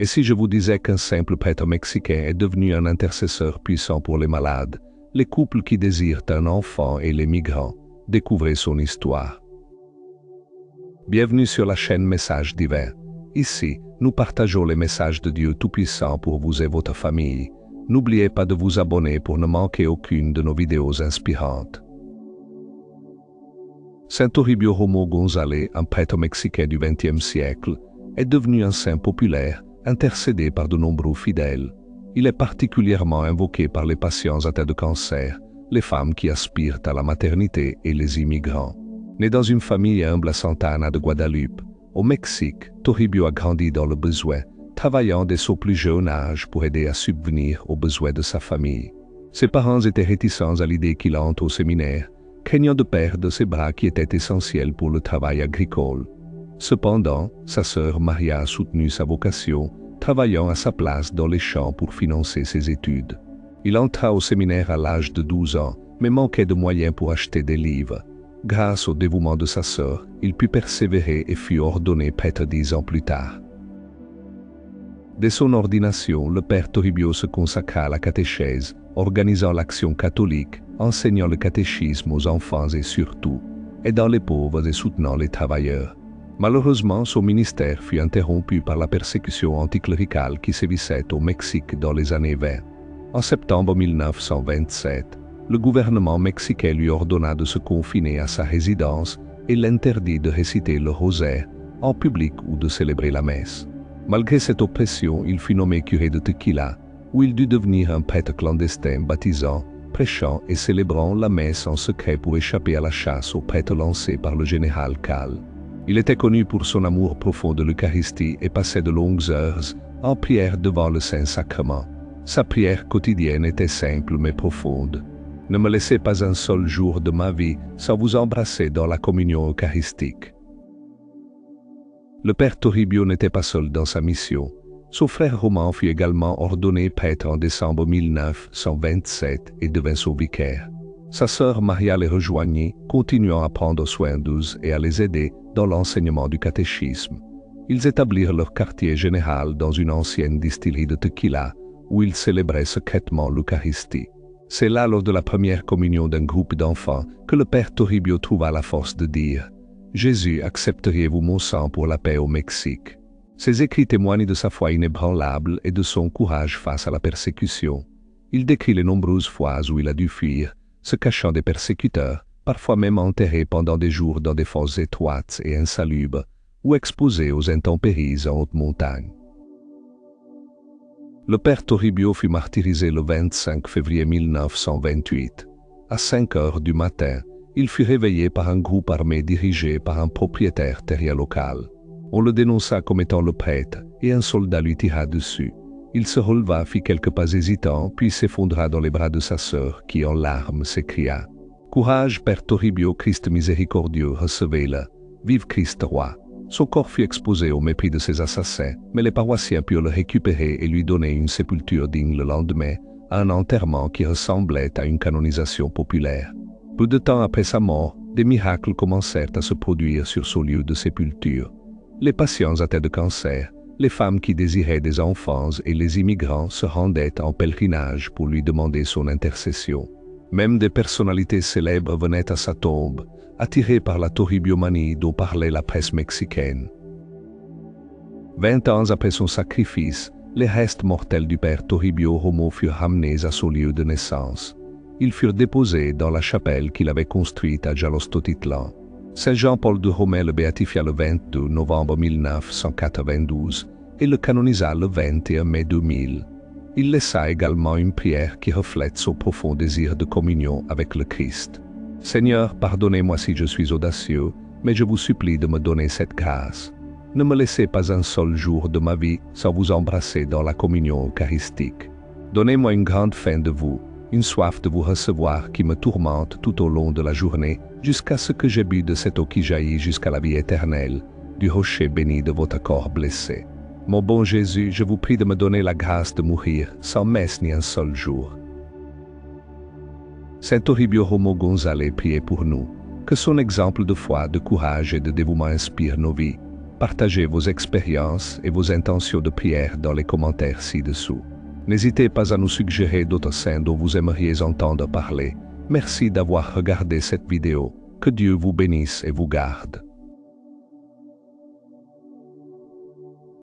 Et si je vous disais qu'un simple prêtre mexicain est devenu un intercesseur puissant pour les malades, les couples qui désirent un enfant et les migrants? Découvrez son histoire. Bienvenue sur la chaîne Messages divins. Ici, nous partageons les messages de Dieu Tout-Puissant pour vous et votre famille. N'oubliez pas de vous abonner pour ne manquer aucune de nos vidéos inspirantes. Saint Toribio Romo González, un prêtre mexicain du XXe siècle, est devenu un saint populaire, intercédé par de nombreux fidèles. Il est particulièrement invoqué par les patients atteints de cancer, les femmes qui aspirent à la maternité et les immigrants. Né dans une famille humble à Santa Ana de Guadalupe, au Mexique, Toribio a grandi dans le besoin, travaillant dès son plus jeune âge pour aider à subvenir aux besoins de sa famille. Ses parents étaient réticents à l'idée qu'il entre au séminaire, craignant de perdre ses bras qui étaient essentiels pour le travail agricole. Cependant, sa sœur Maria a soutenu sa vocation, travaillant à sa place dans les champs pour financer ses études. Il entra au séminaire à l'âge de 12 ans, mais manquait de moyens pour acheter des livres. Grâce au dévouement de sa sœur, il put persévérer et fut ordonné prêtre 10 ans plus tard. Dès son ordination, le père Toribio se consacra à la catéchèse, organisant l'action catholique, enseignant le catéchisme aux enfants et surtout, aidant les pauvres et soutenant les travailleurs. Malheureusement, son ministère fut interrompu par la persécution anticléricale qui sévissait au Mexique dans les années 20. En septembre 1927, le gouvernement mexicain lui ordonna de se confiner à sa résidence et l'interdit de réciter le rosaire en public ou de célébrer la messe. Malgré cette oppression, il fut nommé curé de Tequila, où il dut devenir un prêtre clandestin baptisant, prêchant et célébrant la messe en secret pour échapper à la chasse aux prêtres lancés par le général Cal. Il était connu pour son amour profond de l'Eucharistie et passait de longues heures en prière devant le Saint-Sacrement. Sa prière quotidienne était simple mais profonde. Ne me laissez pas un seul jour de ma vie sans vous embrasser dans la communion eucharistique. Le père Toribio n'était pas seul dans sa mission. Son frère Roman fut également ordonné prêtre en décembre 1927 et devint son vicaire. Sa sœur Maria les rejoignit, continuant à prendre soin d'eux et à les aider dans l'enseignement du catéchisme. Ils établirent leur quartier général dans une ancienne distillerie de tequila, où ils célébraient secrètement l'Eucharistie. C'est là, lors de la première communion d'un groupe d'enfants, que le père Toribio trouva la force de dire « Jésus, accepteriez-vous mon sang pour la paix au Mexique ?» Ses écrits témoignent de sa foi inébranlable et de son courage face à la persécution. Il décrit les nombreuses fois où il a dû fuir, se cachant des persécuteurs, parfois même enterré pendant des jours dans des fosses étroites et insalubres, ou exposé aux intempéries en haute montagne. Le père Toribio fut martyrisé le 25 février 1928. À 5 heures du matin, il fut réveillé par un groupe armé dirigé par un propriétaire terrien local. On le dénonça comme étant le prêtre et un soldat lui tira dessus. Il se releva, fit quelques pas hésitants, puis s'effondra dans les bras de sa sœur qui, en larmes, s'écria « Courage, père Toribio, Christ miséricordieux, recevez-le. Vive Christ roi !» Son corps fut exposé au mépris de ses assassins, mais les paroissiens purent le récupérer et lui donner une sépulture digne le lendemain, un enterrement qui ressemblait à une canonisation populaire. Peu de temps après sa mort, des miracles commencèrent à se produire sur son lieu de sépulture. Les patients atteints de cancer, les femmes qui désiraient des enfants et les immigrants se rendaient en pèlerinage pour lui demander son intercession. Même des personnalités célèbres venaient à sa tombe, attirées par la Toribiomanie dont parlait la presse mexicaine. 20 ans après son sacrifice, les restes mortels du père Toribio Romo furent ramenés à son lieu de naissance. Ils furent déposés dans la chapelle qu'il avait construite à Jalostotitlan. Saint Jean-Paul de Romais le béatifia le 22 novembre 1992 et le canonisa le 21 mai 2000. Il laissa également une prière qui reflète son profond désir de communion avec le Christ. « Seigneur, pardonnez-moi si je suis audacieux, mais je vous supplie de me donner cette grâce. Ne me laissez pas un seul jour de ma vie sans vous embrasser dans la communion eucharistique. Donnez-moi une grande faim de vous, une soif de vous recevoir qui me tourmente tout au long de la journée, jusqu'à ce que j'ai bu de cette eau qui jaillit jusqu'à la vie éternelle, du rocher béni de votre corps blessé. Mon bon Jésus, je vous prie de me donner la grâce de mourir sans messe ni un seul jour. » Saint Toribio Romo González priait pour nous. Que son exemple de foi, de courage et de dévouement inspire nos vies. Partagez vos expériences et vos intentions de prière dans les commentaires ci-dessous. N'hésitez pas à nous suggérer d'autres saints dont vous aimeriez entendre parler. Merci d'avoir regardé cette vidéo. Que Dieu vous bénisse et vous garde.